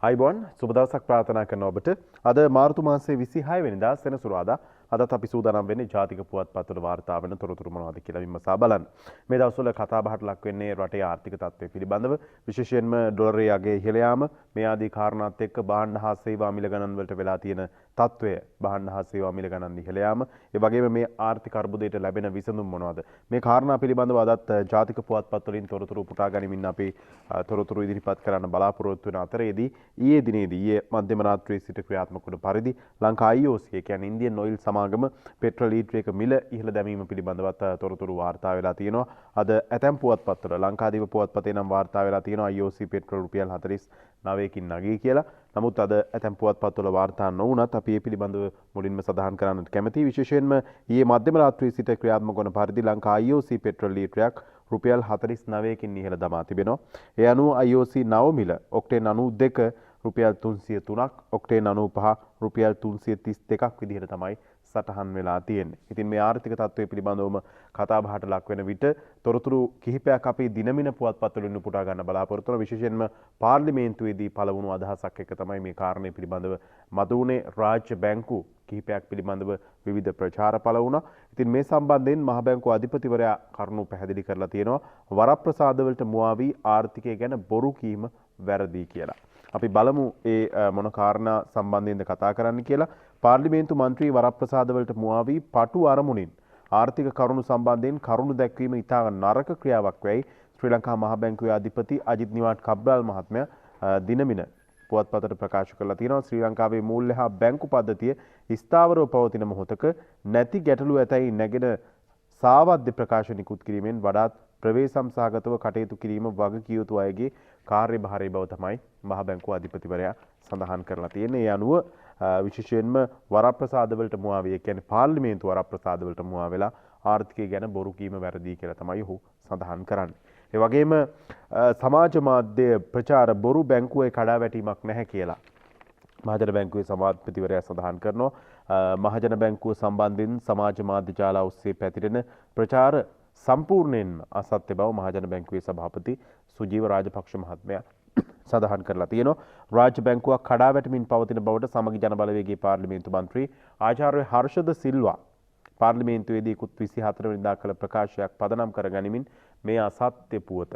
අයිබෝන් සුබ දවසක් ප්‍රාර්ථනා කරන ඔබට අද මාර්තු මාසයේ 26 වෙනිදා සෙනසුරාදා අදත් අපි සූදානම් වෙන්නේ ජාතික පුවත්පත්වල වාර්තා වෙන තොරතුරු මොනවද කියලා විමසා බලන්න. මේ දවස්වල කතා බහට ලක් වෙන්නේ රටේ ආර්ථික තත්ත්වය පිළිබඳව විශේෂයෙන්ම ඩොලරයේ අගය ඉහළ යාම මේ ආදී කාරණාත් එක්ක භාණ්ඩ හා සේවා මිල ගණන් වලට වෙලා තියෙන තත්ත්වය භාණ්ඩ හා සේවා මිල ගණන් ඉහළ යාම ඒ වගේම මේ ආර්ථික අර්බුදයට ලැබෙන විසඳුම් මොනවද මේ කාරණා පිළිබඳව අදත් ජාතික පුවත්පත් වලින් තොරතුරු පුටා ගනිමින් අපි තොරතුරු ඉදිරිපත් කරන්න බලාපොරොත්තු වෙන අතරේදී ඊයේ දිනේදී ඊයේ මධ්‍යම රාත්‍රියේ සිට ක්‍රියාත්මක වුණ පරිදි ලංකා IOC ඒ කියන්නේ ඉන්දියන් ඔයිල් සමාගම පෙට්‍රල් ලීටරයක මිල ඉහළ දැමීම පිළිබඳවත් තොරතුරු වාර්තා වෙලා තියෙනවා. අද ඇතැම් පුවත්පත්වල ලංකාදීප පුවත්පතේ නම් වාර්තා වෙලා තියෙනවා IOC පෙට්‍රල් රුපියල් 49කින් නැගී කියලා. නමුත් අද ඇතැම් පුවත්පත්වල වාර්තා නොවුණත් අපි මේ පිළිබඳව මුලින්ම සඳහන් කරන්නට කැමැතියි. විශේෂයෙන්ම ඊයේ මධ්‍යම රාත්‍රියේ සිට ක්‍රියාත්මක වන පරිදි ලංකා IOC පෙට්‍රල් ලීටරයක් රුපියල් 49කින් ඉහළ දමා තිබෙනවා. ඒ අනුව IOC නව මිල ඔක්ටේන් 92 රුපියල් 303ක් ඔක්ටේන් 95 රුපියල් 332ක් විදිහට තමයි සටහන් වෙලා තියෙන්නේ. ඉතින් මේ ආර්ථික තත්ත්වය පිළිබඳවම කතා බහට ලක් වෙන විට තොරතුරු කිහිපයක් අපි දිනමින පුවත්පත් වලින් උපුටා ගන්න බලාපොරොත්තු වෙනවා. විශේෂයෙන්ම පාර්ලිමේන්තුවේදී පළවුණු අදහසක් එක්ක තමයි මේ කාරණේ පිළිබඳව මතුවුනේ. රාජ්‍ය බැංකු කිහිපයක් පිළිබඳව විවිධ ප්‍රචාර පළ වුණා. ඉතින් මේ සම්බන්ධයෙන් මහ බැංකුව අධිපතිවරයා කරුණු පැහැදිලි කරලා තියෙනවා. වරප්‍රසාද වලට මුවා වී ආර්ථිකය ගැන බොරු කීම වැරදි කියලා. අපි බලමු ඒ මොන කාරණා සම්බන්ධයෙන්ද කතා කරන්න කියලා. පාර්ලිමේන්තු මන්ත්‍රී වරප්‍රසාද වලට මුවා වී පටු අරමුණින් ආර්ථික කරුණු සම්බන්ධයෙන් කරුණු දැක්වීම ඉතා නරක ක්‍රියාවක් වෙයි. ශ්‍රී ලංකා මහ බැංකුවේ අධිපති අජිත් නිවාඩ් කබ්‍රාල් මහත්මයා දිනමින පුවත්පතට ප්‍රකාශ කරලා තියෙනවා. ශ්‍රී ලංකාවේ මූල්‍ය හා බැංකු පද්ධතිය ස්ථාවරව පවතින මොහොතක නැති ගැටලු ඇතැයි නැගෙන සාවද්‍ය ප්‍රකාශ නිකුත් කිරීමෙන් වඩාත් ප්‍රවේශම් සහගතව කටයුතු කිරීම වගකිය යුතු අයගේ කාර්යභාරය බව තමයි මහ බැංකුව අධිපතිවරයා සඳහන් කරලා තියෙන්නේ. ඒ අනුව විශේෂයෙන්ම වරප්‍රසාද වලට මුවා වේ කියන්නේ පාර්ලිමේන්තු වරප්‍රසාද වලට මුවා වෙලා ආර්ථිකය ගැන බොරු කීම වැරදි කියලා තමයි ඔහු සඳහන් කරන්නේ. ඒ වගේම සමාජ මාධ්‍ය ප්‍රචාර බොරු බැංකුවේ කඩාවැටීමක් නැහැ කියලා මහජන බැංකුවේ සමාජපතිවරයා සඳහන් කරනවා. මහජන බැංකුව සම්බන්ධයෙන් සමාජ මාධ්‍ය ජාල ඔස්සේ පැතිරෙන ප්‍රචාර සම්පූර්ණයෙන්ම අසත්‍ය බව මහජන බැංකුවේ සභාපති සුජීව රාජපක්ෂ මහත්මයා සඳහන් කරලා තියෙනවා. රාජ්‍ය බැංකුවක් කඩාවැටමින් පවතින බවට සමගි ජන බලවේගයේ පාර්ලිමේන්තු මන්ත්‍රී ආචාර්ය හර්ෂද සිල්වා පාර්ලිමේන්තුවේදී ඉකුත් 24 වෙනිදා කළ ප්‍රකාශයක් පදනම් කර ගනිමින් මේ අසත්‍ය පුවත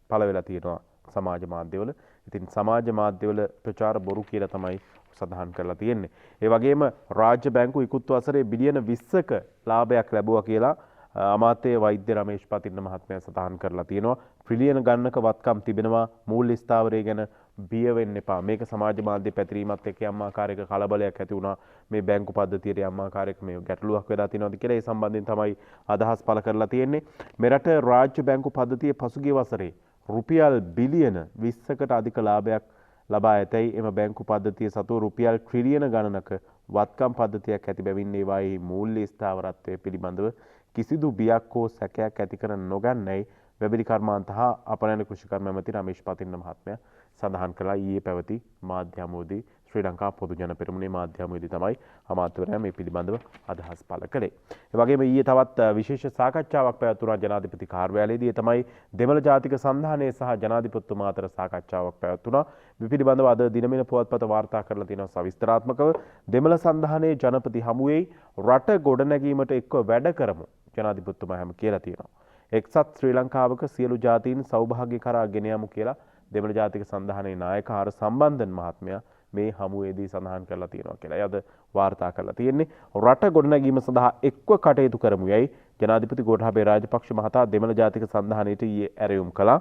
පළ වෙලා තියෙනවා සමාජ මාධ්‍යවල. ඉතින් සමාජ මාධ්‍යවල ප්‍රචාර බොරු කියලා තමයි සඳහන් කරලා තියෙන්නේ. ඒ වගේම රාජ්‍ය බැංකුව ඉකුත් වසරේ බිලියන 20ක ලාභයක් ලැබුවා කියලා අමාත්‍ය වෛද්‍ය රමේෂ් පතින්න මහත්මයා සඳහන් කරලා තියෙනවා. ට්‍රිලියන ගණනක වත්කම් තිබෙනවා. මූල්‍ය ස්ථාවරය ගැන බිය වෙන්න එපා. මේක සමාජ මාධ්‍ය පැතිරීමත් එක්ක යම් ආකාරයක කලබලයක් ඇති වුණා. මේ බැංකු පද්ධතියට යම් ආකාරයක මේ ගැටලුවක් වෙලා තියෙනවද කියලා ඒ සම්බන්ධයෙන් තමයි අදහස් පළ කරලා තියෙන්නේ. මෙරට රාජ්‍ය බැංකු පද්ධතියේ පසුගිය වසරේ රුපියල් බිලියන 20කට අධික ලාභයක් ලබා ඇතැයි එම බැංකු පද්ධතිය සතු රුපියල් ට්‍රිලියන ගණනක වත්කම් පද්ධතියක් ඇති බැවින් ඒවායේ මූල්‍ය ස්ථාවරත්වය පිළිබඳව කිසිදු බියක් හෝ සැකයක් ඇති කර නොගන්නයි වැවිලි කර්මාන්ත හා අපනයන කෘෂිකර්ම ඇමති රමේෂ් පතින්න මහත්මයා සඳහන් කළා. ඊයේ පැවති මාධ්‍ය හමුවේදී ශ්‍රී ලංකා පොදු ජන පෙරමුණේ මාධ්‍ය හමුවේදී තමයි අමාත්‍යවරයා මේ පිළිබඳව අදහස් පළ කළේ. ඒ වගේම ඊයේ තවත් විශේෂ සාකච්ඡාවක් පැවැත්වුණා ජනාධිපති කාර්යාලයේදී. ඒ තමයි දෙමළ ජාතික සන්ධානය සහ ජනාධිපතිතුමා අතර සාකච්ඡාවක් පැවැත්වුණා. මේ පිළිබඳව අද දිනමින පුවත්පත වාර්තා කරලා තියෙනවා සවිස්තරාත්මකව. දෙමළ සන්ධානයේ ජනපති හමුවේ රට ගොඩනැගීමට එක්ව වැඩ කරමු ජනාධිපතිතුමා හැම කියලා තියෙනවා. එක්සත් ශ්‍රී ලංකාවක සියලු ජාතීන් සෞභාග්‍ය කරා ගෙන යමු කියලා දෙමළ ජාතික සන්ධානයේ නායක ආර් සම්බන්ධන් මහත්මයා මේ හමුවේදී සඳහන් කරලා තියෙනවා කියලා. එයද වාර්තා කරලා තියෙන්නේ. රට ගොඩනැගීම සඳහා එක්ව කටයුතු කරමු යයි ජනාධිපති ගෝඨාභය රාජපක්ෂ මහතා දෙමළ ජාතික සන්ධානයට ඊයේ ඇරයුම් කළා.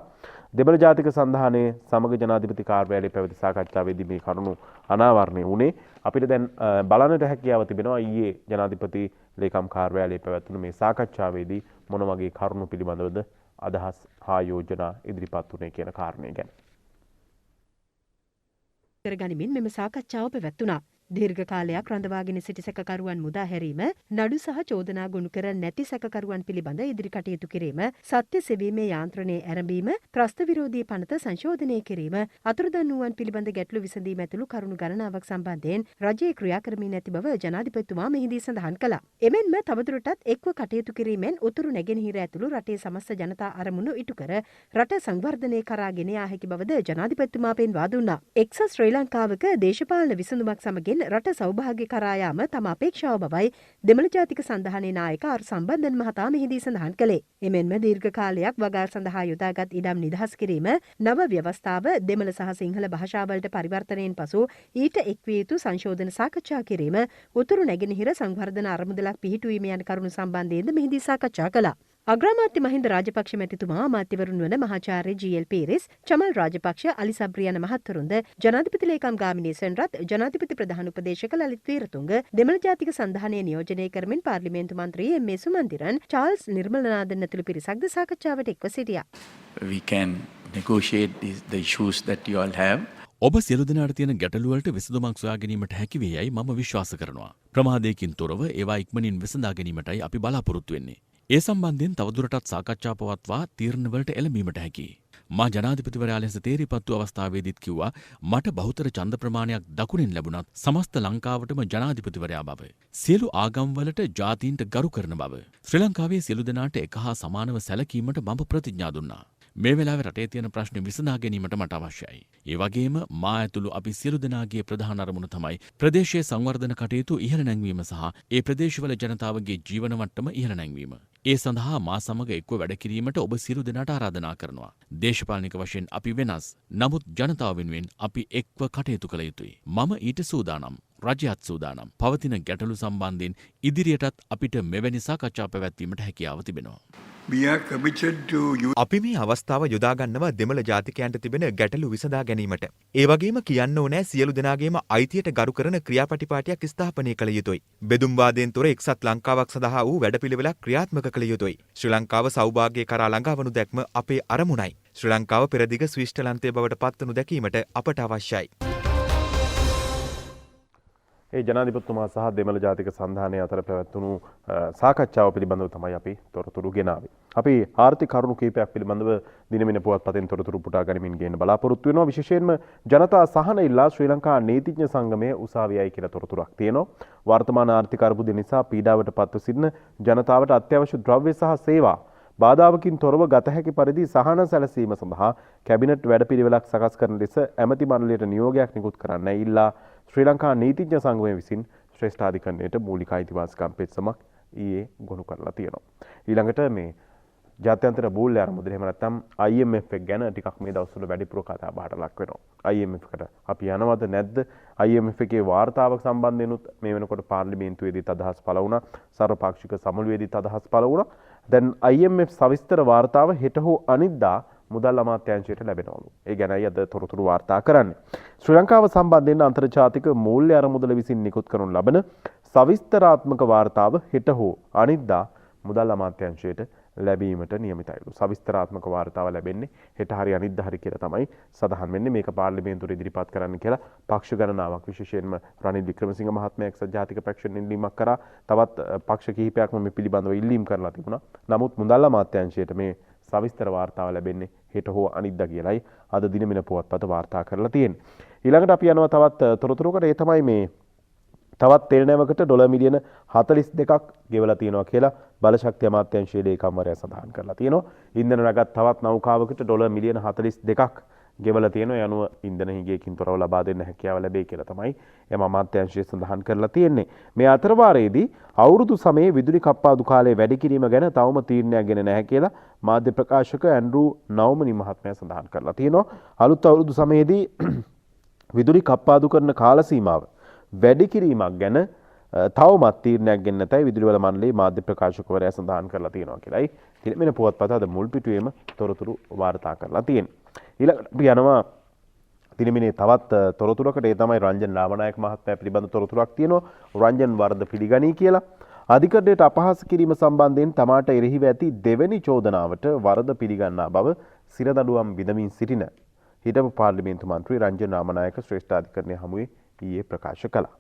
දෙමළ ජාතික සන්ධානයේ සමග ජනාධිපති කාර්යාලයේ පැවති සාකච්ඡාවේදී මේ කරුණු අනාවරණය වුණේ. අපිට දැන් බලන්නට හැකියාව තිබෙනවා ඊයේ ජනාධිපති ලේකම් කාර්යාලයේ පැවැත්වුණු මේ සාකච්ඡාවේදී මොන වගේ කරුණු පිළිබඳවද අදහස් හා යෝජනා ඉදිරිපත් වුණේ කියන කාරණය ගැන. කරගනිමින් මෙම සාකච්ඡාව පැවැත්වුණා. දීර්ඝ කාලයක් රඳවාගෙන සිටි සැකකරුවන් මුදා හැරීම, නඩු සහ චෝදනා ගොනු කර නැති සැකකරුවන් පිළිබඳ ඉදිරි කටයුතු කිරීම, සත්‍ය සෙවීමේ යාන්ත්‍රණය ඇරඹීම, ත්‍රස්ත විරෝධී පනත සංශෝධනය කිරීම, අතුරුදන් වූවන් පිළිබඳ ගැටලු විසඳීම ඇතුළු කරුණු ගණනාවක් සම්බන්ධයෙන් රජයේ ක්‍රියා කරමින් ඇති බව ජනාධිපතිතුමා මෙහිදී සඳහන් කළා. එමෙන්ම තවදුරටත් එක්ව කටයුතු කිරීමෙන් උතුරු නැගෙනහිර ඇතුළු රටේ සමස්ත ජනතා අරමුණු ඉටු කර රට සංවර්ධනය කරා ගෙන යා හැකි බවද ජනාධිපතිතුමා පෙන්වා දුන්නා. එක්සත් ශ්‍රී ලංකාවක දේශපාලන විසඳුමක් සමගින් රට සෞභාග්‍ය කරා යාම තම අපේක්ෂාව බවයි දෙමළ ජාතික සන්ධානයේ නායක ආර් සම්බන්ධන් මහතා මෙහිදී සඳහන් කළේ. එමෙන්ම දීර්ඝ කාලයක් වගාර් සඳහා යොදාගත් ඉඩම් නිදහස් කිරීම, නව ව්‍යවස්ථාව දෙමළ සහ සිංහල භාෂාවලට පරිවර්තනයෙන් පසු ඊට එක්විය යුතු සංශෝධන සාකච්ඡා කිරීම, උතුරු නැගෙනහිර සංවර්ධන අරමුදලක් පිහිටුවීම යන කරුණු සම්බන්ධයෙන්ද මෙහිදී සාකච්ඡා කළා. අග්‍රාමාත්‍ය මහින්ද රාජපක්ෂ මැතිතුමා අමාත්‍යවරුන් වන මහාචාර්ය ජී.එල්. පීරිස්, චමල් රාජපක්ෂ, අලි සබ්රි යන මහත්වරුන්ද, ජනාධිපති ලේකම් ගාමිණී සෙනරත්, ජනාධිපති ප්‍රධාන උපදේශක ලලිත් වීරතුංග, දෙමළ ජාතික සන්ධානය නියෝජනය කරමින් පාර්ලිමේන්තු මන්ත්‍රී එම්.ඒ. සුමන්දිරන්, චාල්ස් නිර්මලනාදන් ඇතුළු පිරිසක්ද සාකච්ඡාවට එක්ව සිටියා. We can negotiate the issues that you all have. ඔබ සියලු දෙනාට තියෙන ගැටලු වලට විසඳුමක් සොයා ගැනීමට හැකි වේයයි මම විශ්වාස කරනවා. ප්‍රමාදයකින් තොරව ඒවා ඉක්මනින් විසඳා ගැනීමටයි අපි බලාපොරොත්තු වෙන්නේ. ඒ සම්බන්ධයෙන් තවදුරටත් සාකච්ඡා පවත්වා තීරණවලට එළඹීමට හැකියි. මා ජනාධිපතිවරයා ලෙස තේරීපත් වූ අවස්ථාවේදීත් කිව්වා මට බහුතර ඡන්ද ප්‍රමාණයක් දකුණෙන් ලැබුණත් සමස්ත ලංකාවටම ජනාධිපතිවරයා බව. සියලු ආගම්වලට ජාතීන්ට ගරු කරන බව. ශ්‍රී ලංකාවේ සියලු දෙනාට එක හා සමානව සැලකීමට මම ප්‍රතිඥා දුන්නා. මේ වෙලාවේ රටේ තියෙන ප්‍රශ්න විසඳා ගැනීමට මට අවශ්‍යයි. ඒ වගේම මා ඇතුළු අපි සියලු දෙනාගේ ප්‍රධාන අරමුණ තමයි ප්‍රදේශයේ සංවර්ධන කටයුතු ඉහළ නැංවීම සහ ඒ ප්‍රදේශවල ජනතාවගේ ජීවන මට්ටම ඉහළ නැංවීම. ඒ සඳහා මා සමග එක්ව වැඩ කිරීමට ඔබ සියලු දෙනාට ආරාධනා කරනවා. දේශපාලනික වශයෙන් අපි වෙනස්. නමුත් ජනතාව වෙනුවෙන් අපි එක්ව කටයුතු කළ යුතුයි. මම ඊට සූදානම්. රජයත් සූදානම්. පවතින ගැටලු සම්බන්ධයෙන් ඉදිරියටත් අපිට මෙවැනි සාකච්ඡා පැවැත්වීමට හැකියාව තිබෙනවා. අපි මේ අවස්ථාව යොදා ගන්නවා දෙමළ ජාතිකයන්ට තිබෙන ගැටලු විසඳා ගැනීමට. ඒ වගේම කියන්න ඕනෑ සියලු දෙනාගේම අයිතියට ගරු කරන ක්‍රියාපටිපාටියක් ස්ථාපනය කළ යුතුයි. බෙදුම්වාදයෙන් තොර එක්සත් ලංකාවක් සඳහා වූ වැඩපිළිවෙලක් ක්‍රියාත්මක කළ යුතුයි. ශ්‍රී ලංකාව සෞභාග්‍ය කරා ළඟා වනු දැක්ම අපේ අරමුණයි. ශ්‍රී ලංකාව පෙරදිග ස්විෂ්ටලන්තය බවට පත්වනු දැකීමට අපට අවශ්‍යයි. ඒ ජනාධිපතිතුමා සහ දෙමළ ජාතික සන්ධානය අතර පැවැත්වුණු සාකච්ඡාව පිළිබඳව තමයි අපි තොරතුරු ගෙනාවේ. අපි ආර්ථික කරුණු කීපයක් පිළිබඳව දිනමින පුවත්පතෙන් තොරතුරු පුටා ගනිමින් ගේන්න බලාපොරොත්තු වෙනවා. විශේෂයෙන්ම ජනතා සහන ඉල්ලා ශ්‍රී ලංකා නීතිඥ සංගමයේ උසාවියයි කියලා තොරතුරක් තියෙනවා. වර්තමාන ආර්ථික අර්බුද නිසා පීඩාවට පත්ව සිටින ජනතාවට අත්‍යවශ්‍ය ද්‍රව්‍ය සහ සේවා බාධාවකින් තොරව ගත හැකි පරිදි සහන සැලසීම සඳහා කැබිනට් වැඩපිළිවෙලක් සකස් කරන ලෙස ඇමති මණ්ඩලයට නියෝගයක් නිකුත් කරන්න ඉල්ලා ශ්‍රී ලංකා නීතිඥ සංගමය විසින් ශ්‍රේෂ්ඨාධිකරණයට මූලික අයිතිවාසිකම් පෙත්සමක් ඊයේ ගොනු කරලා තියෙනවා. ඊළඟට මේ ජාත්‍යන්තර බූල්‍ය අරමුදල එහෙම නැත්නම් IMF එක ගැන ටිකක් මේ දවස්වල වැඩිපුර කතා බහට ලක් වෙනවා. IMF එකට අපි යනවද නැද්ද? IMF එකේ වාර්තාවක් සම්බන්ධයෙන්ුත් මේ වෙනකොට පාර්ලිමේන්තුවේදීත් අදහස් පළ වුණා. සර්වපාක්ෂික සමුළුවේදීත් අදහස් පළ වුණා. දැන් IMF සවිස්තර වාර්තාව හෙට හෝ අනිද්දා මුදල් අමාත්‍යාංශයට ලැබෙනවලු. ඒ ගැනයි අද තොරතුරු වාර්තා කරන්නේ. ශ්‍රී ලංකාව සම්බන්ධයෙන් අන්තර්ජාතික මූල්‍ය අරමුදල විසින් නිකුත් කරනු ලබන සවිස්තරාත්මක වාර්තාව හෙට හෝ අනිද්දා මුදල් අමාත්‍යාංශයට ලැබීමට නියමිතයිලු. සවිස්තරාත්මක වාර්තාව ලැබෙන්නේ හෙට හරි අනිද්දා හරි කියලා තමයි සඳහන් වෙන්නේ. මේක පාර්ලිමේන්තුවට ඉදිරිපත් කරන්න කියලා පක්ෂ ගණනාවක් විශේෂයෙන්ම රනිල් වික්‍රමසිංහ මහත්මයා එක්සත් ජාතික පක්ෂයෙන් ඉල්ලීමක් කරා. තවත් පක්ෂ කිහිපයක්ම මේ පිළිබඳව ඉල්ලීම් කරලා තිබුණා. නමුත් මුදල් අමාත්‍යාංශයට මේ සවිස්තර වාර්තාව ලැබෙන්නේ හෙට හෝ අනිද්දා කියලායි අද දිනමින පුවත්පත වාර්තා කරලා තියෙන්නේ. ඊළඟට අපි යනවා තවත් තොරතුරකට. ඒ තමයි මේ තවත් තෙල් නැවකට ඩොලර් මිලියන 42ක් ගෙවලා තියෙනවා කියලා බලශක්ති අමාත්‍යාංශයේ ලේකම්වරයා සඳහන් කරලා තියෙනවා. ඉන්ධන රැගත් තවත් නෞකාවකට ඩොලර් මිලියන 42ක් ගෙවලා තියෙනවා. ඒ අනුව ඉන්ධන හිඟයකින් තොරව ලබා දෙන්න හැකියාව ලැබෙයි කියලා තමයි එම අමාත්‍යාංශය සඳහන් කරලා තියෙන්නේ. මේ අතරවාරයේදී අවුරුදු සමයේ විදුලි කප්පාදු කාලය වැඩි කිරීම ගැන තවම තීරණයක් ගෙන නැහැ කියලා මාධ්‍ය ප්‍රකාශක ඇන්ඩ්‍රූ නවමනි මහත්මයා සඳහන් කරලා තියෙනවා. අලුත් අවුරුදු සමයේදී විදුලි කප්පාදු කරන කාල සීමාව වැඩි කිරීමක් ගැන තවමත් තීරණයක් ගෙන නැතයි විදුලි වල මණ්ඩලයේ මාධ්‍ය ප්‍රකාශකවරයා සඳහන් කරලා තියෙනවා කියලායි දිනමින පුවත්පත අද මුල් පිටුවේම තොරතුරු වාර්තා කරලා තියෙනවා. ඊළඟට අපි යනවා දිනමිනේ තවත් තොරතුරකට. ඒ තමයි රංජන් රාමනායක මහත්මයා පිළිබඳ තොරතුරක් තියෙනවා. රංජන් වරද පිළිගනී කියලා අධිකරණයට අපහාස කිරීම සම්බන්ධයෙන් තමාට එරෙහිව ඇති දෙවැනි චෝදනාවට වරද පිළිගන්නා බව සිරදඬුවම් විඳමින් සිටින හිටපු පාර්ලිමේන්තු මන්ත්‍රී රංජන් රාමනායක ශ්‍රේෂ්ඨාධිකරණය හමුවේ ඊයේ ප්‍රකාශ කළා.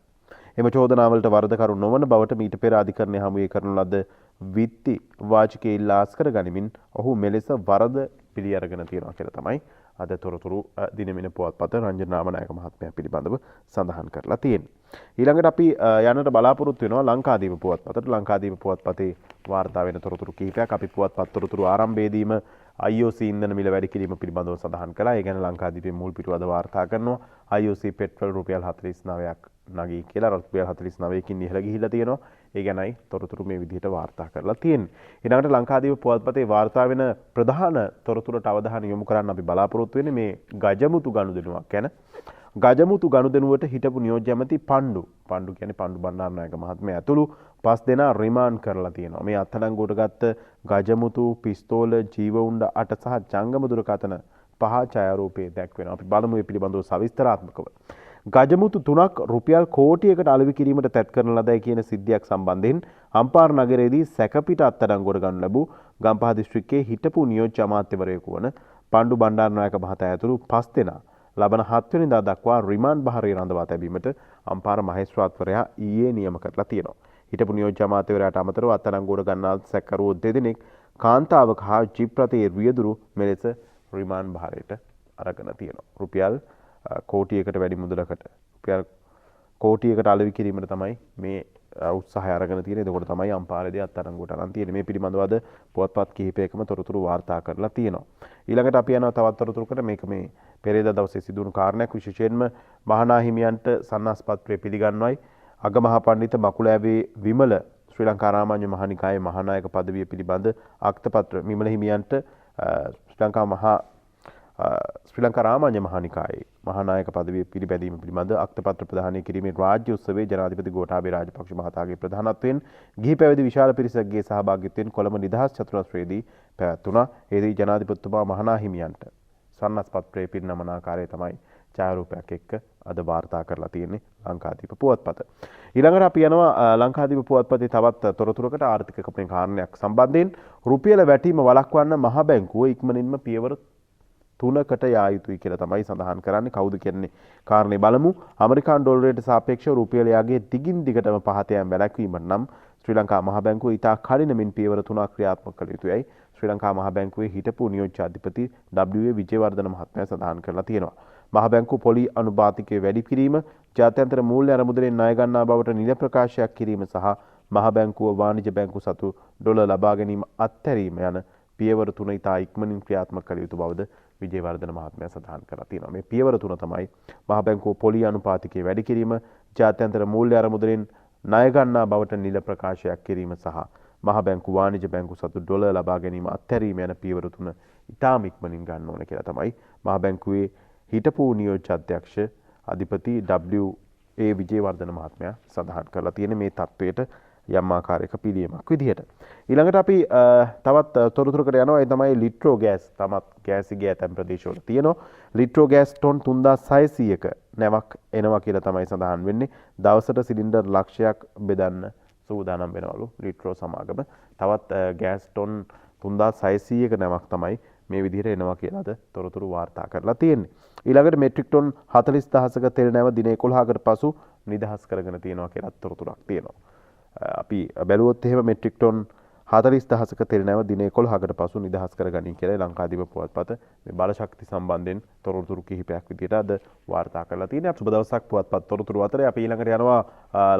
එම චෝදනාවලට වරදකරු නොවන බවට මීට පෙර අධිකරණය හමුවේ කරන ලද විත්ති වාචකයේ ඉල්ලා අස්කර ගනිමින් ඔහු මෙලෙස වරද පිළි අරගෙන තියෙනවා කියලා තමයි අද තොරතුරු දිනමින පුවත්පත රංජන නාමනායක මහත්මයා පිළිබඳව සඳහන් කරලා තියෙන්නේ. ඊළඟට අපි යන්නට බලාපොරොත්තු වෙනවා ලංකාදීප පුවත්පතට. ලංකාදීප පුවත්පතේ වාර්තා වෙන තොරතුරු කිහිපයක් අපි පුවත්පත් තොරතුරු ආරම්භයේදීම IOC ඉන්ධන මිල වැඩි කිරීම පිළිබඳව සඳහන් කළා. ඒ ගැන ලංකාදීපේ මුල් පිටුව අද වාර්තා කරනවා. IOC පෙට්‍රල් රුපියල් 49ක් නගී කියලා රුපියල් 49කින් ඉහළ ගිහිල්ලා තියෙනවා. ඒ ගැනයි තොරතුරු මේ විදිහට වාර්තා කරලා තියෙන්නේ. ඊළඟට ලංකාදීප පුවත්පතේ වාර්තා වෙන ප්‍රධාන තොරතුරට අවධානය යොමු කරන්න අපි බලාපොරොත්තු වෙන්නේ මේ ගජමුතු ගනුදෙනුවක් ගැන. ගජමුතු ගනුදෙනුවට හිටපු නියෝජ්‍ය ඇමති පණ්ඩු කියන්නේ පණ්ඩු බණ්ඩාරනායක මහත්මයා ඇතුළු 5 දෙනා රිමාන්ඩ් කරලා තියෙනවා. මේ අත්අඩංගුවට ගත්ත ගජමුතු පිස්තෝල ජීවඋණ්ඩ 8 සහ ජංගම දුරකථන 5 ඡායාරූපයේ දැක්වෙනවා. අපි බලමු මේ පිළිබඳව සවිස්තරාත්මකව. ගජමුතු 3ක් රුපියල් කෝටියකට අලෙවි කිරීමට තැත් කරන ලදයි කියන සිද්ධියක් සම්බන්ධයෙන් අම්පාර නගරයේදී සැකපිට අත්අඩංගුවට ගනු ලැබූ ගම්පහ දිස්ත්‍රික්කයේ හිටපු නියෝජ්‍ය අමාත්‍යවරයෙකු වන පණ්ඩු බණ්ඩාරනායක මහතා ඇතුළු 5 දෙනා ලබන 7 වෙනිදා දක්වා රිමාන්ඩ් භාරයේ රඳවා තැබීමට අම්පාර මහේස්ත්‍රාත්වරයා ඊයේ නියම කරලා තියෙනවා. හිටපු නියෝජ්‍ය අමාත්‍යවරයාට අමතරව අත්අඩංගුවට ගන්නා සැකකරුවෝ දෙදෙනෙක් කාන්තාවක හා ජීප් රථයේ රියදුරු මෙලෙස රිමාන්ඩ් භාරයට අරගෙන තියෙනවා. රුපියල් කෝටියකට වැඩි මුදලකට රුපියල් කෝටියකට අලෙවි කිරීමට තමයි මේ උත්සාහය අරගෙන තියෙන්නේ. එතකොට තමයි අම්පාරේදී අත්අඩංගුවට අරන් තියෙන්නේ. මේ පිළිබඳව අද පුවත්පත් කිහිපයකම තොරතුරු වාර්තා කරලා තියෙනවා. ඊළඟට අපි යනවා තවත් තොරතුරකට. මේක මේ පෙරේදා දවසේ සිදුවුණු කාරණයක්. විශේෂයෙන්ම මහානා හිමියන්ට සන්නස් පත්‍රය පිළිගන්වයි අගමහා පඬිත මකුලෑවේ විමල ශ්‍රී ලංකා රාමාන්‍ය මහානිකායේ මහානායක පදවිය පිළිබඳ අක්තපත්‍ර විමල හිමියන්ට ශ්‍රී ලංකා රාමාන්‍ය මහානිකායේ මහානායක පදවිය පිළිපැදීම පිළිබඳ අක්තපත්‍ර ප්‍රදානය කිරීමේ රාජ්‍ය උත්සවයේ ජනාධිපති ගෝඨාභය රාජපක්ෂ මහතාගේ ප්‍රධානත්වයෙන් ගිහි පැවිදි විශාල පිරිසකගේ සහභාගීත්වයෙන් කොළඹ නිදහස් චතුරස්‍රයේදී පැවැත්වුණා. එෙහිදී ජනාධිපතිතුමා මහානා හිමියන්ට සන්නස් පත්‍රයේ පිරිනමන ආකාරය තමයි ඡායාරූපයක් එක්ක අද වාර්තා කරලා තියෙන්නේ ලංකාදීප පුවත්පත. ඊළඟට අපි යනවා ලංකාදීප පුවත්පතේ තවත් තොරතුරකට ආර්ථික කපන කාරණයක් සම්බන්ධයෙන් රුපියල වැටීම වළක්වන්න මහ බැංකුව ඉක්මනින්ම පියවර 3කට යා යුතුයි කියලා තමයි සඳහන් කරන්නේ. කවුද කියන්නේ කාරණේ බලමු. ඇමරිකානු ඩොලරයට සාපේක්ෂව රුපියලයාගේ දිගින් දිගටම පහත යාම වැළැක්වීමට නම් ශ්‍රී ලංකා මහ බැංකුව ඉතා කඩිනමින් පියවර 3ක් ක්‍රියාත්මක කළ යුතුයි. ශ්‍රී ලංකා මහ බැංකුවේ හිටපු නියෝජ්‍ය අධිපති W.A. විජේවර්ධන මහත්මයා සඳහන් කරලා තියෙනවා. මහ බැංකුව පොලි අනුපාතිකය වැඩි කිරීම, ජාත්‍යන්තර මූල්‍ය අරමුදලෙන් ණය ගන්නා බවට නිල ප්‍රකාශයක් කිරීම සහ මහ බැංකුව වාණිජ බැංකු සතු ඩොලර් ලබා ගැනීම අත්හැරීම යන පියවර 3 ඉතා ඉක්මනින් ක්‍රියාත්මක කළ යුතු බවද විජේවර්ධන මහත්මයා සඳහන් කරලා තියෙනවා. මේ පියවර 3 තමයි මහ බැංකුව පොලි අනුපාතිකය වැඩි කිරීම, ජාත්‍යන්තර මූල්‍ය අරමුදලෙන් ණය ගන්නා බවට නිල ප්‍රකාශයක් කිරීම සහ මහ බැංකු වාණිජ බැංකු සතු ඩොලර් ලබා ගැනීම අත්හැරීම යන පියවර 3 ඉතාම ඉක්මනින් ගන්න ඕන කියලා තමයි මහ බැංකුවේ හිටපු නියෝජ්‍ය අධ්‍යක්ෂ අධිපති W.A. විජේවර්ධන මහත්මයා සඳහන් කරලා තියෙන මේ තත්වයට යම් ආකාරයක පිළියමක් විදිහට. ඊළඟට අපි තවත් තොරතුරකට යනවා. ඒ තමයි ලිට්‍රෝ ගෑස්. තමත් ගෑස් ඉගේ ඇතැම් ප්‍රදේශවල තියෙනවා. ලිට්‍රෝ ගෑස් ටොන් 3600ක නැවක් එනවා කියලා තමයි සඳහන් වෙන්නේ. දවසට සිලින්ඩර් ලක්ෂයක් බෙදන්න සූදානම් වෙනවලු ලිට්‍රෝ සමාගම. තවත් ගෑස් ටොන් 3600ක නැවක් තමයි මේ විදිහට එනවා කියලාද තොරතුරු වාර්තා කරලා තියෙන්නේ. ඊළඟට මෙට්‍රික් ටොන් 40000ක තෙල් නැව දින 11කට පසු නිදහස් කරගෙන තියෙනවා කියලා තොරතුරක් තියෙනවා. අපි බැලුවොත් එහෙම මෙට්‍රික් ටොන් 40000ක තෙල් නැව දින 11කට පසු නිදහස් කරගනී කියලා ලංකාදීප පුවත්පත මේ බලශක්ති සම්බන්ධයෙන් තොරතුරු කිහිපයක් විදිහට අද වාර්තා කරලා තියෙනවා. සුබ දවසක් පුවත්පත් තොරතුරු අතරේ අපි ඊළඟට යනවා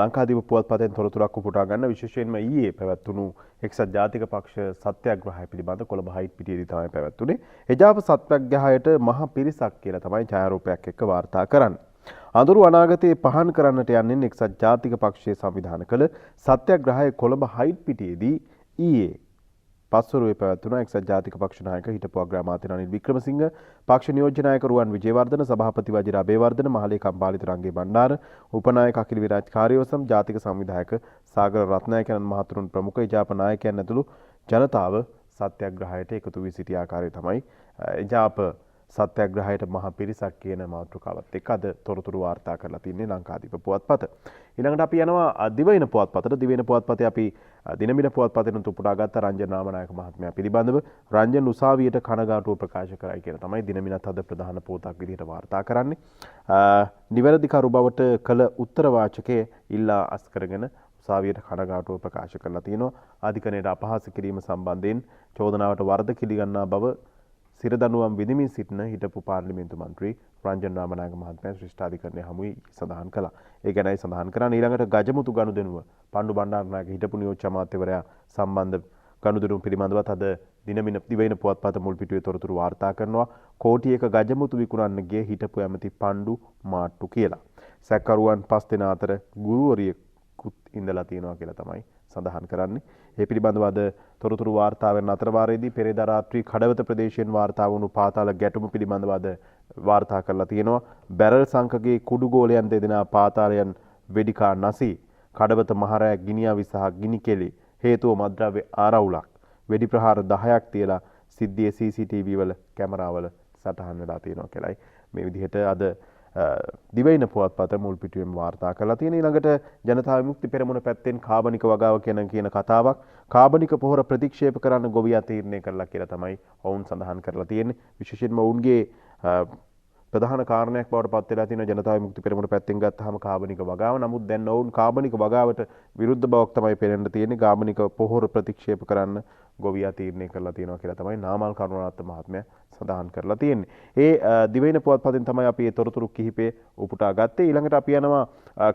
ලංකාදීප පුවත්පතෙන් තොරතුරක් උපුටා ගන්න. විශේෂයෙන්ම ඊයේ පැවැත්වුණු එක්සත් ජාතික පක්ෂ සත්‍යාග්‍රහය පිළිබඳ කොළඹ හයිට් පිටියේදී තමයි පැවැත්වුණේ. එජාප සත්‍යාග්‍රහයට මහ පිරිසක් කියලා තමයි ඡායාරූපයක් එක්ක වාර්තා කරන්නේ. අඳුරු අනාගතයේ පහන් කරන්නට යන්නේ එක්සත් ජාතික පක්ෂයේ සංවිධානය කළ සත්‍යාග්‍රහය කොළඹ හයිට් පිටියේදී ඊයේ පස්වරුවේ පැවැත්වුණා. එක්සත් ජාතික පක්ෂ නායක හිටපු අග්‍රාමාත්‍ය රනිල් වික්‍රමසිංහ, පක්ෂ නියෝජ්‍ය නායක රුවන් විජේවර්ධන, සභාපති වජිර අබේවර්ධන, මහලේකම් පාලිත රංගේ බණ්ඩාර, උපනායක අකිල විරාජ් කාර්යවසම්, ජාතික සංවිධායක සාගර රත්නායක යන මහතුරුන් ප්‍රමුඛ එජාප නායකයන් ඇතුළු ජනතාව සත්‍යාග්‍රහයට එකතු වී සිටි ආකාරය තමයි එජාප සත්‍යග්‍රහයට මහ පිරිසක් කියන මාතෘකාවත් එක්ක අද තොරතුරු වාර්තා කරලා තින්නේ ලංකාදීප පුවත්පත. ඊළඟට අපි යනවා දිවයින පුවත්පතට. දිවයින පුවත්පතේ අපි දිනමින පුවත්පතෙන් උපුටා ගත්ත රංජන් නාමනායක මහත්මයා පිළිබඳව රංජන් උසාවියට කනගාටුව ප්‍රකාශ කරයි කියලා තමයි දිනමිනත් අද ප්‍රධාන පොතක් විදිහට වාර්තා කරන්නේ. නිවැරදි කරු බවට කළ උත්තර වාචකයේ ඉල්ලා අස් කරගෙන උසාවියට කනගාටුව ප්‍රකාශ කරලා තියෙනවා. අධිකරණයට අපහාස කිරීම සම්බන්ධයෙන් චෝදනාවට වරද පිළිගන්නා බව සිරදනුවම් විදිමින් සිටින හිටපු පාර්ලිමේන්තු මන්ත්‍රී රංජන් රාමනායක මහත්මයා ශ්‍රේෂ්ඨාධිකරණයේ හමුවේ සඳහන් කළා. ඒ ගැනයි සඳහන් කරන්නේ. ඊළඟට ගජමුතු ගනුදෙනුව පණ්ඩු බණ්ඩාරනායක හිටපු නියෝජ්‍ය අමාත්‍යවරයා සම්බන්ධ ගනුදෙනුව පිළිබඳවත් අද දිවයින පුවත්පත මුල් පිටුවේ තොරතුරු වාර්තා කරනවා. කෝටියක ගජමුතු විකුණන්න ගිය හිටපු ඇමති පණ්ඩු මාට්ටු කියලා. සැකකරුවන් 5 දෙනා අතර ගුරුවරියෙකුත් ඉඳලා තියෙනවා කියලා තමයි සඳහන් කරන්නේ. ඒ පිළිබඳව අද තොරතුරු වාර්තා වෙන අතර වාරයේදී පෙරේදා රාත්‍රී කඩවත ප්‍රදේශයෙන් වාර්තා වුණු පාතාල ගැටුම පිළිබඳව අද වාර්තා කරලා තියෙනවා. බැරල් සංකගේ කුඩු ගෝලයන් දෙදෙනා පාතාලයන් වෙඩිකා නැසී කඩවත මහරෑ ගිනියාවි සහ ගිනිකෙලි හේතුව මද්ද්‍රව්‍ය ආරවුලක් වෙඩි ප්‍රහාර 10ක් තියලා සිද්ධියේ CCTV වල කැමරාවල සටහන් වෙලා තියෙනවා කියලායි මේ විදිහට අද දිවයින පුවත්පත මුල් පිටුවෙන් වාර්තා කරලා තියෙන. ඊළඟට ජනතා විමුක්ති පෙරමුණ පැත්තෙන් කාබනික වගාව කියන කතාවක් කාබනික පොහොර ප්‍රතික්ෂේප කරන්න ගොවියා තීරණය කළා කියලා තමයි ඔවුන් සඳහන් කරලා තියෙන්නේ. විශේෂයෙන්ම ඔවුන්ගේ ප්‍රධාන කාරණයක් බවට පත් වෙලා තියෙන ජනතා විමුක්ති පෙරමුණ පැත්තෙන් ගත්තාම කාබනික වගාව. නමුත් දැන් ඔවුන් කාබනික වගාවට විරුද්ධ බවක් තමයි පෙනෙන්න තියෙන්නේ. කාබනික පොහොර ප්‍රතික්ෂේප කරන්න ගොවියා තීරණය කරලා තියෙනවා කියලා තමයි නාමල් කරුණාරත්න මහත්මයා සඳහන් කරලා තියෙන්නේ. ඒ දිවයින පුවත්පතෙන් තමයි අපි මේ තොරතුරු කිහිපේ උපුටා ගත්තේ. ඊළඟට අපි යනවා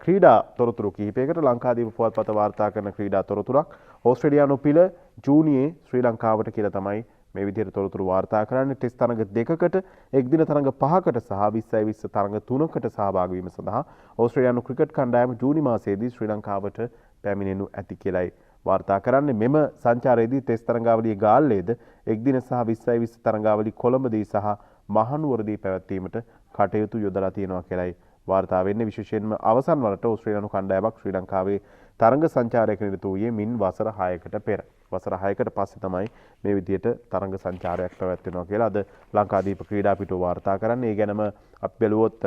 ක්‍රීඩා තොරතුරු කිහිපයකට. ලංකාදීප පුවත්පත වාර්තා කරන ක්‍රීඩා තොරතුරක්. ඕස්ට්‍රේලියානු පිළ ජූනියේ ශ්‍රී ලංකාවට කියලා තමයි මේ විදිහට තොරතුරු වාර්තා කරන්නේ. ටෙස්ට් තරඟ 2කට, එක්දින තරඟ 5කට සහ 20 තරඟ 3කට සහභාගී වීම සඳහා ඕස්ට්‍රේලියානු ක්‍රිකට් කණ්ඩායම ජූනි මාසයේදී ශ්‍රී ලංකාවට පැමිණෙනු ඇති කියලායි වාර්තා කරන්නේ. මෙම සංචාරයේදී ටෙස්ට් තරඟාවලියේ ගාල්ලේද එක්දින සහ 20 තරඟාවලි කොළඹදී සහ මහනුවරදී පැවැත්වීමට කටයුතු යොදලා තියෙනවා කියලායි වාර්තා වෙන්නේ. විශේෂයෙන්ම අවසන් වරට ඕස්ට්‍රේලියානු කණ්ඩායමක් ශ්‍රී ලංකාවේ තරඟ සංචාරයක නිරත වූයේ මින් වසර 6කට පෙර. වසර 6කට පස්සේ තමයි මේ විදිහට තරඟ සංචාරයක් පැවැත්වෙනවා කියලා අද ලංකාදීප ක්‍රීඩා පිටුව වාර්තා කරන්නේ. ඒ ගැනම අපි බැලුවොත්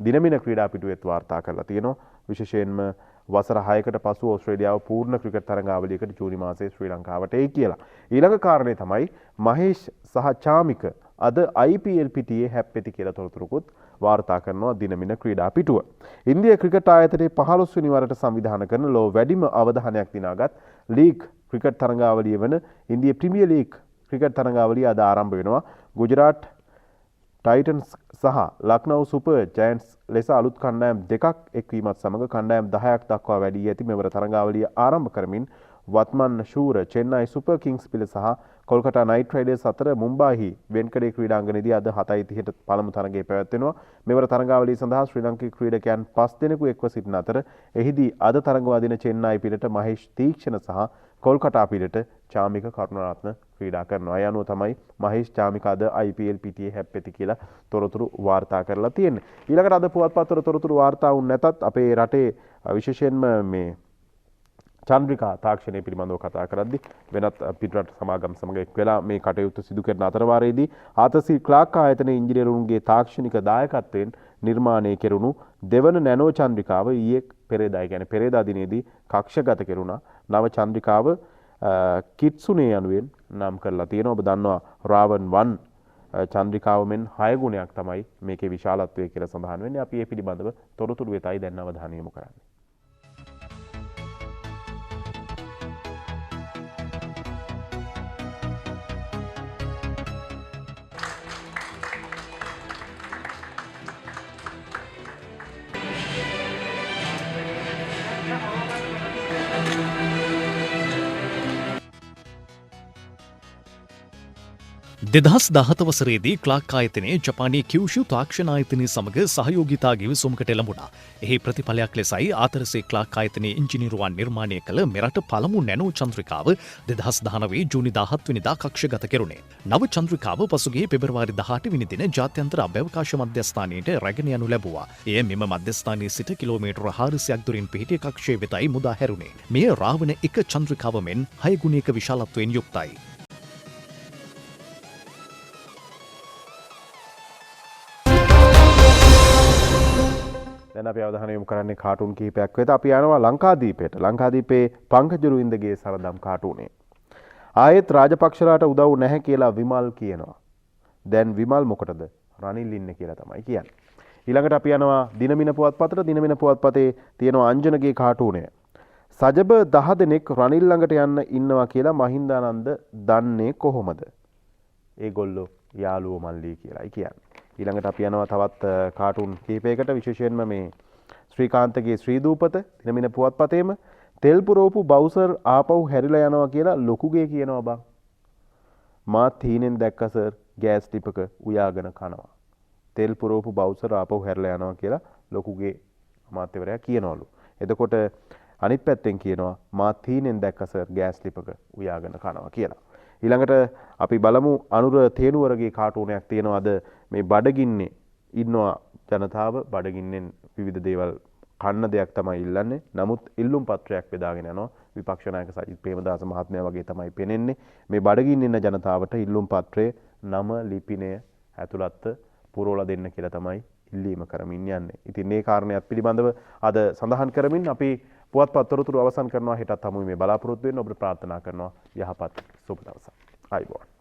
දිනමින ක්‍රීඩා පිටුවෙත් වාර්තා කරලා තියෙනවා. විශේෂයෙන්ම වසර 6කට පසු ඕස්ට්‍රේලියාව පූර්ණ ක්‍රිකට් තරඟාවලියකට ජූනි මාසයේ ශ්‍රී ලංකාවට එයි කියලා. ඊළඟ කාරණේ තමයි මහේෂ් සහ චාමික අද IPL පිටියේ හැප්පෙති කියලා තොරතුරුකුත් වාර්තා කරනවා දිනමින ක්‍රීඩා පිටුව. ඉන්දියා ක්‍රිකට් ආයතනයේ 15 වෙනි වරට සංවිධානය කරන ලෝ වැඩිම අවධානයක් දිනාගත් ලීග් ක්‍රිකට් තරඟාවලිය වන ඉන්දියා ප්‍රීමියර් ලීග් ක්‍රිකට් තරඟාවලිය අද ආරම්භ වෙනවා. ගුජරාට් ටයිටන්ස් සහ ලක්නව් සුපර් ජයන්ට්ස් ලෙස අලුත් කණ්ඩායම් දෙකක් එක්වීමත් සමග කණ්ඩායම් 10ක් දක්වා වැඩි ඇති මෙවර තරඟාවලිය ආරම්භ කරමින් වත්මන් ශූර චෙන්නයි සුපර් කිංස් පිළ සහ කොල්කතා නයිට් රයිඩර්ස් අතර මුම්බායිහි වෙන්කඩේ ක්‍රීඩාංගණයේදී අද 7:30ට පළමු තරඟය පැවැත්වෙනවා. මෙවර තරඟාවලිය සඳහා ශ්‍රී ලංකික ක්‍රීඩකයන් 5 දෙනෙකු එක්ව සිටින අතර එහිදී අද තරඟවා දින චෙන්නයි පිළට මහේෂ් තීක්ෂණ සහ කොල්කතා පිළට චාමික කරුණාරත්න ක්‍රීඩා කරනවා. ඒ අනුව තමයි මහේෂ් චාමික අද IPL පිටියේ හැප්පෙති කියලා තොරතුරු වාර්තා කරලා තියෙන්නේ. ඊළඟට අද පුවත්පත්වල තොරතුරු වාර්තා වුණ නැතත් අපේ රටේ විශේෂයෙන්ම මේ චන්ද්‍රිකා තාක්ෂණය පිළිබඳව කතා කරද්දී වෙනත් පිටරට සමාගම් සමග එක් වෙලා මේ කටයුතු සිදු කරන අතරවාරයේදී ආතසි ක්ලාක් ආයතනයේ ඉංජිනේරුන්ගේ තාක්ෂණික දායකත්වයෙන් නිර්මාණය කෙරුණු දෙවන නැනෝ චන්ද්‍රිකාව ඊයේ පෙරේදා දිනේදී කක්ෂගත කෙරුණා. නව චන්ද්‍රිකාව කිට්සුනේ යනුවෙන් නම් කරලා තියෙනවා. ඔබ දන්නවා රාවන් 1 චන්ද්‍රිකාව මෙන් 6 ගුණයක් තමයි මේකේ විශාලත්වය කියලා සඳහන් වෙන්නේ. අපි මේ පිළිබඳව තොරතුරු වෙතයි දැන් අවධානය යොමු කරන්නේ. දෙදහස් දහත වසරේදී ක්ලාක් ආයතනයේ ජපානයේ කිව්ෂු තාක්ෂණ ආයතනය සමග සහයෝගිතා ගිවිසුමකට එළඹුණා. එහි ප්‍රතිඵලයක් ලෙසයි ආතරසේ ක්ලාක් ආයතනයේ ඉංජිනේරුවන් නිර්මාණය කළ මෙරට පළමු නැනෝ චන්ද්‍රිකාව 2019 ජූනි 17 වෙනිදා කක්ෂගත කෙරුණේ. නව චන්ද්‍රිකාව පසුගිය පෙබරවාරි 18 වෙනි දින ජාත්‍යන්තර අභ්‍යවකාශ මධ්‍යස්ථානයට රැගෙන යනු ලැබුවා. එය මෙම මධ්‍යස්ථානයේ සිට කිලෝමීටර 400ක් දුරින් පිහිටි කක්ෂය වෙතයි මුදා හැරුණේ. මෙය රාවණ 1 චන්ද්‍රිකාව මෙන් 6 ගුණයක විශාලත්වයෙන් යුක්තයි. දැන් අපි අවධානය යොමු කරන්නේ කාටුන් කිහිපයක් වෙත. අපි යනවා ලංකාදීපයට. ලංකාදීපේ පංකජරුවින්දගේ සරදම් කාටුනේ. ආයෙත් රාජපක්ෂලාට උදව් නැහැ කියලා විමල් කියනවා. දැන් විමල් මොකටද රනිල් ඉන්නේ කියලා තමයි කියන්නේ. ඊළඟට අපි යනවා දිනමින පුවත්පතට. දිනමින පුවත්පතේ තියෙනවා අංජනගේ කාටුනය. සජබ 10 දෙනෙක් රනිල් ළඟට යන්න ඉන්නවා කියලා මහින්දානන්ද දන්නේ කොහොමද? ඒගොල්ලෝ යාළුවෝ මල්ලි කියලායි කියන්නේ. ඊළඟට අපි යනවා තවත් කාටුන් කීපයකට, විශේෂයෙන්ම මේ ශ්‍රීකාන්තගේ ශ්‍රී දූපත දිනමින පුවත්පතේම තෙල් පුරවපු බවුසර් ආපහු හැරිලා යනවා කියලා ලොකුගේ කියනවා බං. මාත් හීනෙන් දැක්ක සර් ගෑස් ටිපක උයාගෙන කනවා. තෙල් පුරවපු බවුසර් ආපහු හැරිලා යනවා කියලා ලොකුගේ අමාත්‍යවරයා කියනවලු. එතකොට අනිත් පැත්තෙන් කියනවා මාත් හීනෙන් දැක්ක සර් ගෑස් ටිපක උයාගෙන කනවා කියලා. ඊළඟට අපි බලමු අනුර තේනුවරගේ කාටුනයක් තියෙනවා. අද මේ බඩගින්නේ ඉන්නවා ජනතාව. බඩගින්නෙන් විවිධ දේවල් කන්න දෙයක් තමයි ඉල්ලන්නේ. නමුත් ඉල්ලුම් පත්‍රයක් බෙදාගෙන යනවා. විපක්ෂ નાයක සජිත් ප්‍රේමදාස මහත්මයා වගේ තමයි පෙනෙන්නේ. මේ බඩගින්න ඉන්න ජනතාවට ඉල්ලුම් පත්‍රයේ නම ලිපිනය ඇතුළත් පුරවලා දෙන්න කියලා තමයි ඉල්ලීම කරමින් යන්නේ. ඉතින් මේ කාරණයක් පිළිබඳව අද සඳහන් කරමින් අපි පුවත්පත් තොරතුරු අවසන් කරනවා. හෙටත් හමුවේ මේ බලාපොරොත්තු වෙන්න ඔබට ප්‍රාර්ථනා කරනවා යහපත් සුබ දවසක්. ආයුබෝවන්.